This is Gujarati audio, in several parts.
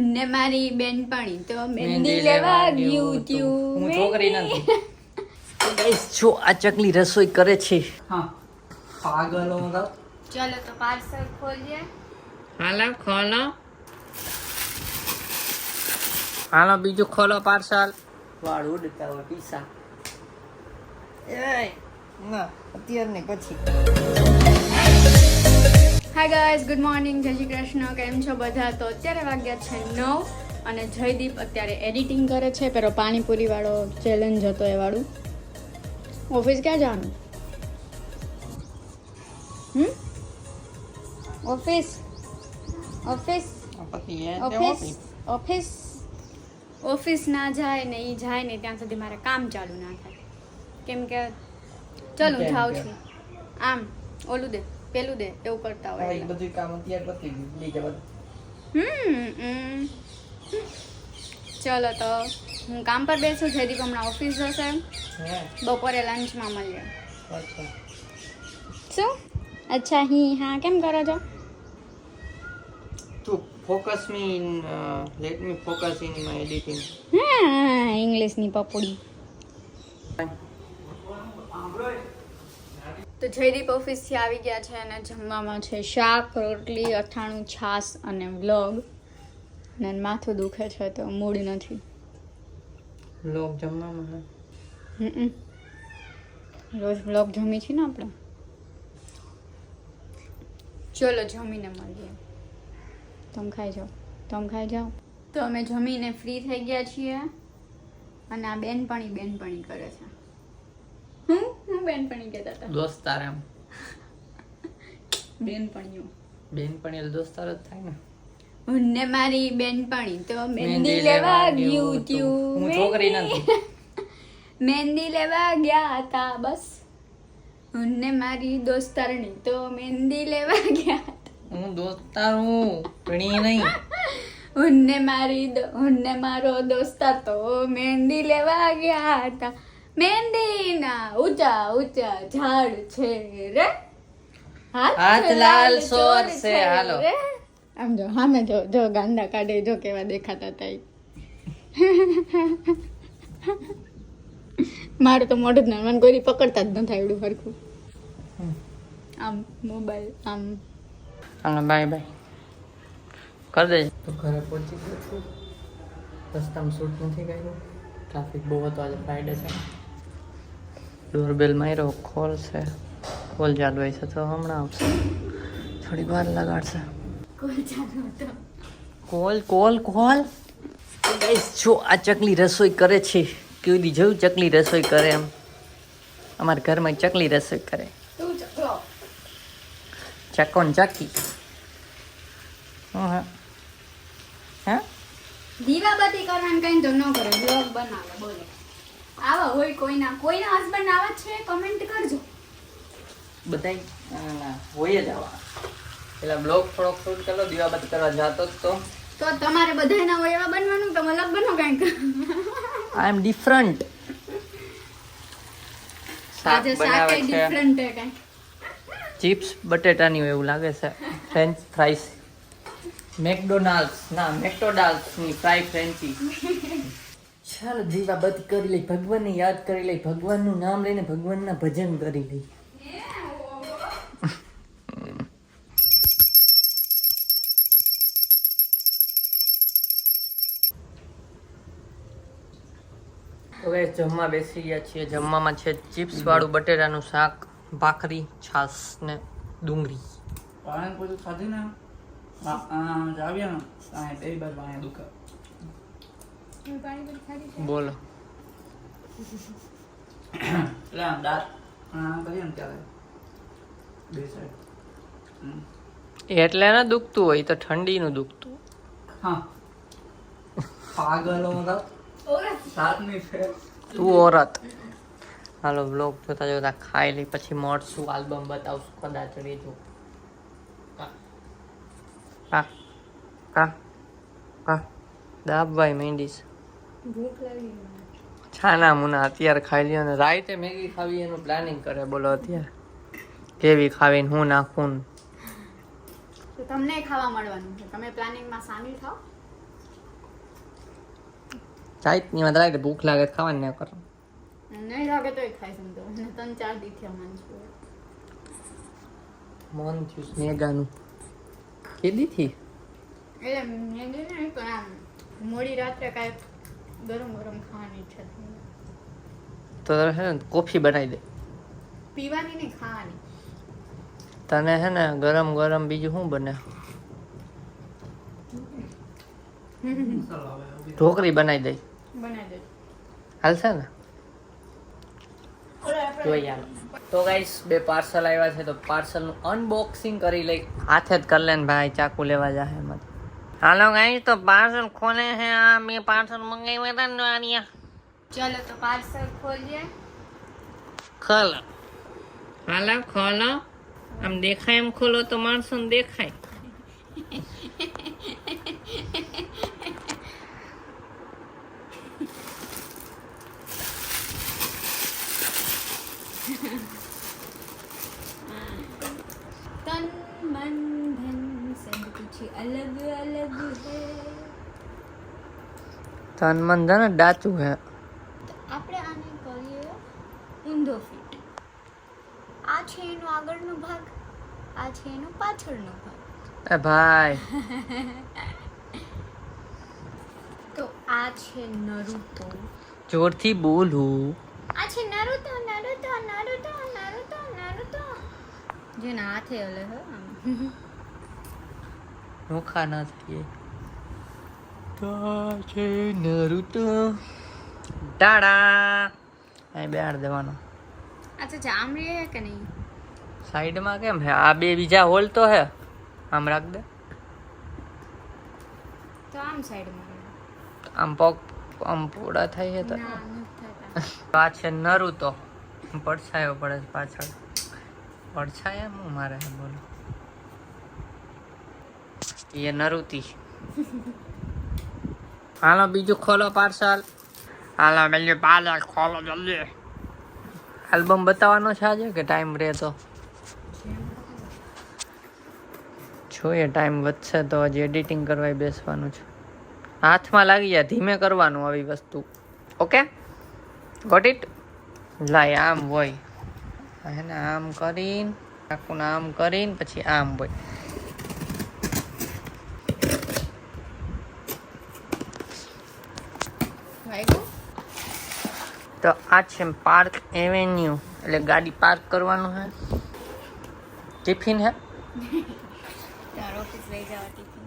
ને મારી બેનપણી તો મહેંદી લેવા ગયું ત્યું હું છોકરી નથી. ગાઈસ જો આ ચકલી રસોઈ કરે છે. હા પાગલો તો. ચલો તો પાર્સલ ખોલીએ. હાલો ખોલો. હાલો બીજું ખોલો પાર્સલ. વાળ ઉડતા હોય પીસા. એય ના અત્યારે ને પછી. હાય ગાઈઝ, ગુડ મોર્નિંગ, જય શ્રી કૃષ્ણ. કેમ છો બધા? તો અત્યારે વાગ્યા છે 9 અને જયદીપ અત્યારે એડિટિંગ કરે છે. પેલો પાણીપુરી વાળો ચેલેન્જ હતો એ વાળું. ઓફિસ ક્યાં જવાનું? Office office office office office ના જાય ને એ જાય ને ત્યાં સુધી મારે કામ ચાલુ ના થાય. કેમ કે ચાલ હું જાઉં છું, આમ ઓલું દે પેલું દે એવું કરતા હોય. બધું કામ અત્યારે પતી ગયું. બીજા બધું ચલો તો હું કામ પર બેસું. જયદીપ હમણાં ઓફિસ જશે. હે બપોરે લંચમાં મળીએ. અચ્છા શું? અચ્છા હા કેમ કરો છો? to focus me in let me focus in my editing. હા ઇંગ્લિશની પપુડી. તો જયદીપ ઓફિસથી આવી ગયા છે અને જમવામાં છે શાક, રોટલી, અથાણું, છાશ અને વ્લોગ. અને માથું દુખે છે તો મૂડ નથી. લોક જમવામાં રોજ વ્લોગ જમી છીએ ને આપણે. ચલો જમીને મળીએ. તમે ખાઈ જાઓ. તો અમે જમીને ફ્રી થઈ ગયા છીએ અને આ બેનપણી કરે છે. હું બેનપણી કહેતા હતા. દોસ્તાર એમ બેનપણીઓ. બેનપણી એટલે દોસ્તાર જ થાય ને. ને મારી બેનપણી તો મહેંદી લેવા ગયું ત્યું. હું છોકરી નથી. મહેંદી લેવા ગયા હતા બસ. ને મારી દોસ્તારણી તો મહેંદી લેવા ગયા. હું દોસ્તાર હું ભણી નહીં. ને મારો દોસ્તાર તો મહેંદી લેવા ગયા હતા. મહેંદીના ઊંચા ઊંચા ઝાડ છે રે, હાથ લાલ સોર છે. હાલો રે. આમ જો હામે જો ગાંડા કાઢે, જો કેવા દેખાતા હતા. મારું તો મોઢું જ ના, મને કોઈ પકડતા જ નથી આવડું સરખું. આમ મોબાઈલ આમ. હાલો બાય બાય કર દે. તો ઘરે પહોંચી ગયો છું. રસ્તામાં શૂટ નથી કર્યું. ટ્રાફિક બહુ હતો આજે, ફ્રાઈડે છે. ડોરબેલ માર્યો, કોલ છે. કોલ ચાલુ હોય છે તો હમણાં આવશે. થોડી વાર લગાડશે. કોલ ગાઈસ જો આ ચકલી રસોઈ કરે છે. કેવી દી જોયું ચકલી રસોઈ કરે એમ? અમારા ઘરમાં ચકલી રસોઈ કરે. ચકો ને ચકી. હા દીવાબત્તી કરવાનું કઈ તો ન કરે, બ્લોગ બનાવે. બોલો આવા હોય કોઈના હસબન્ડ આવા છે? કમેન્ટ કરજો. બધાય હોય જ આવા. પેલા બ્લોગ થોડોક શૂટ કરો, દીવાબત્તી કરવા જતો જ તો તમારે બધાયના હોય એવા બનવાનું. તમે અલગ બનો કંઈક. આઈ એમ ડિફરન્ટ. આજે શાક ડિફરન્ટ છે કંઈક. ચિપ્સ બટેટાની હોય એવું લાગે છે. French fries. મેકડોનાલ્ડ્સ ની ફ્રાઈ ફ્રેન્ચી. ચાલો દીવાબત્તી કરી લઈ, ભગવાનને યાદ કરી લઈ, ભગવાનનું નામ લઈને ભગવાનના ભજન કરી લઈ. હવે જમવા બેસી ગયા છીએ. જમવામાં છે ચિપ્સ વાળું બટેટાનું શાક, ભાખરી, છાશ ને ડુંગળી. પાણીપુરી ખાધી ને આવ્યા ને બે બાર પાણી દુખે. બોલો એટલે આમ દાંત કરીએ ને ત્યારે બે સાઈડ એટલે ને દુખતું હોય તો ઠંડીનું દુખતું. હા પાગલો સાતની છે તું ઓરત. હાલો બ્લોગ જોતા જોતા ખાઈ લઈ, પછી મળશું, આલ્બમ બતાવશું કદાચ રેજો. દાબભાઈ મહેંદી ભૂખ લાગી. છાના મુના અત્યારે ખાઈ લ્યો ને રાતે મેગી ખાવી એનું પ્લાનિંગ કરે. બોલો અત્યારે કેવી ખાવી ને હું નાખું. તો તમને ખાવા મળવાનું છે, તમે પ્લાનિંગમાં સામેલ થાઓ. કાંઈ નહીં લાગે ભૂખ લાગે તો ખાવાનું ના કરો નહીં લાગે તોય ખાઈ સમજો અને 3-4 દી થયા મન છું મન થયું મેગાનું કેદી થી એટલે મેં નહીં પણ આમ મોડી રાત્રે કાંઈ ગરમ ગરમ ખાવાની ઈચ્છા થઈ તો હે ને કોફી બનાવી દે પીવાની નહીં ખાવાની તને હે ને ગરમ ગરમ બીજું શું બને ઢોકળી બનાવી દઈ બનાવી દેજો હાલશે ને જોઈએ તો ગાઈસ 2 પાર્સલ આવ્યા છે તો પાર્સલ નું અનબોક્સિંગ કરી લઈ હાથે જ કરી લે ને ભાઈ ચાકુ લેવા જાહે મત હાલો ગાઈસ તો પાર્સલ ખોલે છે આ મેં પાર્સલ મંગાવ્યા હતા ને આનિયા ચલો તો પાર્સલ ખોલીએ ખોલો હાલો ખોલો આમ દેખાય એમ ખોલો તો માણસો ને દેખાય तन मन धन सब कुछ अलग अलग है તન મન ધન ડાચું હે તો આપણે આને કરીએ ઊંધો ફિટ આ છે એનો આગળનો ભાગ આ છે એનો પાછળનો ભાગ એ ભાઈ તો આ છે નરુતો જોરથી બોલું આ છે નરુતો નરુતો નરુતો નરુતો નરુતો જેના હાથે હલે હે આમ નોખા ના થઈએ તો છે નરુતો ટાડા અહીં બેહાડ દેવાનો અચ્છા જામરી હે કે નહીં સાઈડમાં કેમ હે આ બે બીજા હોલ તો હે આમ રાખ દે તો આમ સાઈડમાં આમ પગ આમ પૂડા થાય છે તો ના નથી થતા આ છે નરુતો પડછાયો પડે છે પાછળ પડછાયા હું મારે બોલો એ નરુતી હાલો બીજું ખોલો પાર્સલ હાલો બીજું પાર્સલ ખોલો જલ્દી આલ્બમ બતાવવાનો છે આજે કે ટાઈમ રહે તો જોઈએ ટાઈમ વધશે તો હજી એડિટિંગ કરવા બેસવાનું છે હાથમાં લાગી જાય ધીમે કરવાનું આવી વસ્તુ ઓકે ગોટ ઇટ લાય આમ હોય એને આમ કરીને આખું આમ કરીને પછી આમ હોય વાગ્યું તો આ છે પાર્ક એવેન્યુ એટલે ગાડી પાર્ક કરવાનું હે ટિફિન હે તાર ઓફિસ લઈ જવા ટિફિન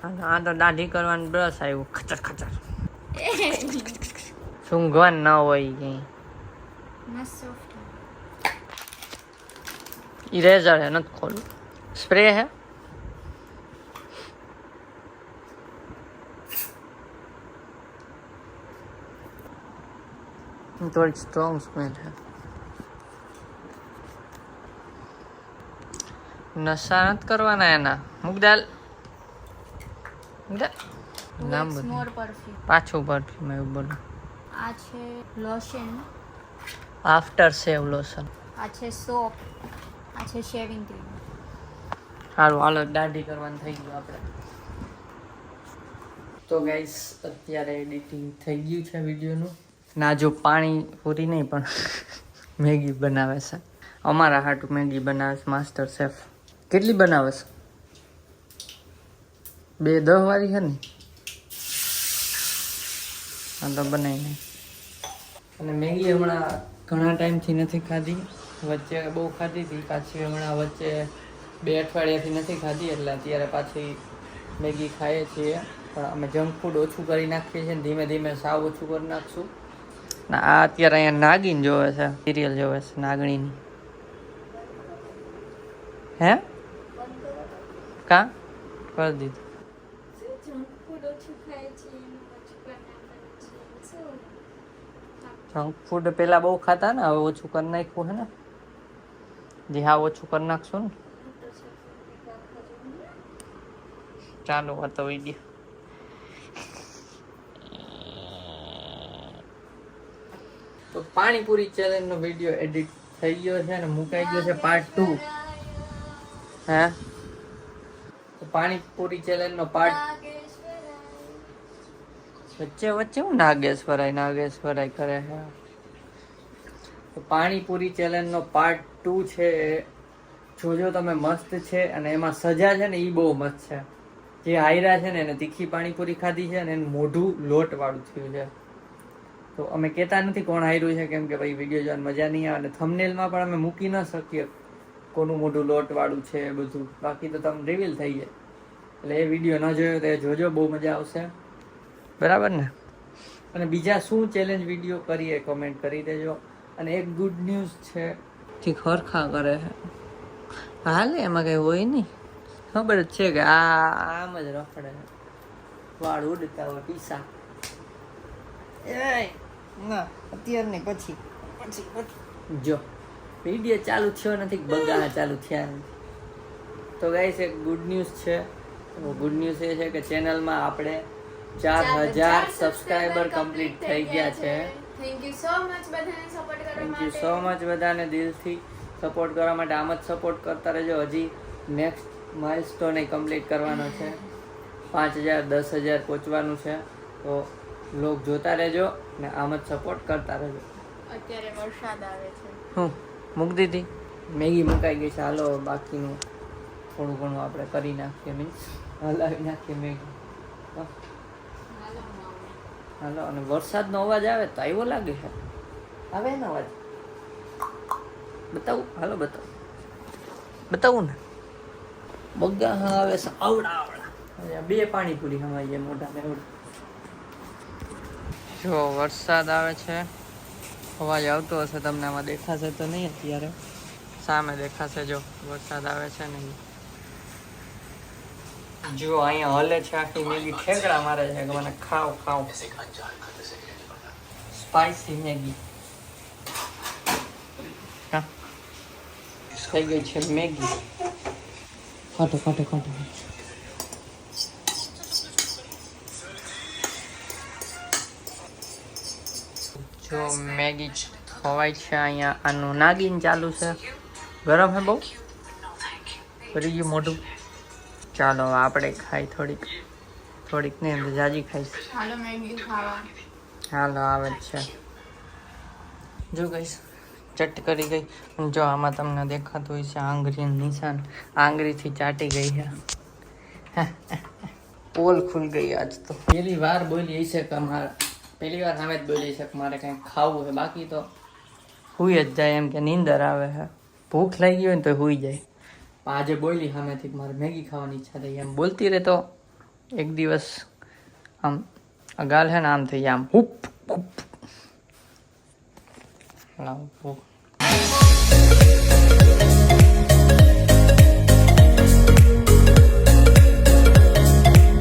અને આ તો દાઢી કરવાનું બ્રશ આવ્યું ખચર ખચર સૂંઘવાનું ન હોય કંઈ મસ્ત સોફ્ટ ઇરેઝર હે નથી ખોલું સ્પ્રે હે થોડી સ્ટ્રોંગ સ્મેલ હે નશા નથી કરવાના એના મુગદાલ નામ મોર બધું પરફ્યુમ પાછું પરફ્યુમ એવું બોલો આ છે લોશન આફ્ટર સેવ લોશન આ છે સોપ આ છે શેવિંગ ક્રીમ સારું હાલો દાઢી કરવાનું થઈ ગયું આપણે તો ગાઈસ અત્યારે એડિટિંગ થઈ ગયું છે વિડીયોનું ના જો પાણી પૂરી નહીં પણ મેગી બનાવે છે અમારા હાટું મેગી બનાવે છે માસ્ટર શેફ કેટલી બનાવે છે 2 10 વાળી છે ને હા તો બનાવી નહીં અને મેગી હમણાં ઘણા ટાઈમથી નથી ખાધી વચ્ચે બહુ ખાધી હતી પાછી હમણાં વચ્ચે 2 અઠવાડિયાથી નથી ખાધી એટલે અત્યારે પાછી મેગી ખાઈએ છીએ પણ અમે જંક ફૂડ ઓછું કરી નાખીએ છીએ ધીમે ધીમે સાવ ઓછું કરી નાખશું ને આ અત્યારે અહીંયા નાગીન જોવે છે સિરિયલ જોવે છે નાગણીની હે કા કરી દીધું જંક ફૂડ પેલા બહુ ખાતા ને હવે ઓછું કરી નાખ્યું હે ને જી હા ઓછું કરી નાખશું ને ચાલો હતો વિડીયો તો પાણીપુરી ચેલેન્જ નો વિડીયો એડિટ થઈ ગયો છે ને મુકાઈ ગયો છે પાર્ટ 2 હે તો પાણીપુરી ચેલેન્જ નો પાર્ટ વચ્ચે વચ્ચે હું નાગેશ્વરાય કરે છે. તો પાણીપુરી ચેલેન્જનો પાર્ટ 2 છે. જોજો તમે, મસ્ત છે. અને એમાં સજા છે ને એ બહુ મસ્ત છે. જે હાયરા છે ને એને તીખી પાણીપુરી ખાધી છે અને એનું મોઢું લોટ વાળું થયું છે. તો અમે કહેતા નથી કોણ હાર્યું છે, કેમ કે ભાઈ વિડીયો જોવાની મજા નહીં આવે. અને થંબનેલમાં પણ અમે મૂકી ન શકીએ કોનું મોઢું લોટ વાળું છે એ બધું, બાકી તો તમને રિવીલ થઈ જાય. એટલે એ વિડીયો ન જોયો તો એ જોજો, બહુ મજા આવશે. બરાબર ને? અને બીજા શું ચેલેન્જ વિડીયો કરીએ કમેન્ટ કરી દેજો. અને એક ગુડ ન્યૂઝ છે, જે ખરખા કરે છે હાલે, એમાં કઈ હોય નહીં. ખબર જ છે કે આમ જ રખડે છે, વાળ ઉડતા હોય પીસા. ના અત્યારે નહીં, પછી જો વિડીયો ચાલુ થયો નથી, બગા ચાલુ થયા નથી. તો ગાઈસ એક ગુડ ન્યૂઝ છે. ગુડ ન્યૂઝ એ છે કે ચેનલમાં આપણે 4000 સબસ્ક્રાઇબર કમ્પ્લીટ થઈ ગયા છે. થેન્ક યુ સો મચ બધાને સપોર્ટ કરવા થેન્ક માટે. યુ સો મચ બધાને દિલથી સપોર્ટ કરવા માટે. આમ જ સપોર્ટ કરતા રહેજો. હજી નેક્સ્ટ માઇલસ્ટોન એ કમ્પ્લીટ કરવાનો છે. 5000 10,000 પહોંચવાનું છે. તો લોક જોતા રહેજો ને આમ જ સપોર્ટ કરતા રહેજો. અત્યારે વરસાદ આવે છે. હું મૂકી દીધી મેગી મુકાઈ ગઈ છે. હાલો બાકીનું થોડું ઘણું આપણે કરી નાખીએ, મીન્સ હલાવી નાખીએ મેગી. હાલો. અને વરસાદનો અવાજ આવે તો આવ્યો લાગે છે. આવે ને અવાજ? બતાવું? હાલો બતાવું ને. બગા હા આવે છે. આવડા 2 પાણીપુરી હમાઈ જાય મોઢા ને એવડું. જો વરસાદ આવે છે, અવાજ આવતો હશે તમને. આમાં દેખાશે તો નહીં અત્યારે, સામે દેખાશે. જો વરસાદ આવે છે ને, જો અહીંયા હલે છે આખી મેગી. ઠેકડા મારે છે કે મને ખાવ સ્પાઈસી મેગી. હા થઈ ગઈ છે મેગી. ખાટો જો મેગી ખવાય છે અહીંયા. આનું નાગીન ચાલુ છે. ગરમ હે બહુ, કરી ગયું મોઢું. ચાલો આપણે ખાઈ થોડીક ને એમ જાજી ખાઈશ. હાલો મેગી ખાવા. હાલો આવે જ છે. જો ગઈશ ચટ કરી ગઈ. જો આમાં તમને દેખાતું હોય છે આંગળીનું નિશાન. આંગળીથી ચાટી ગઈ છે. પોલ ખુલ ગઈ આજ તો. પહેલી વાર બોલી છે કે પહેલી વાર સામે જ બોલી છે કે મારે કંઈક ખાવું છે. બાકી તો હુઈ જ જાય, એમ કે નીંદર આવે છે. ભૂખ લાગી હોય ને તો હુઈ જાય. આજે બોલી સામેથી મારે મેગી ખાવાની ઈચ્છા થઈ. એમ બોલતી રહે તો એક દિવસ આમ ગાલ છે ને આમ થઈ જાય, આમ હુપ. ભૂખ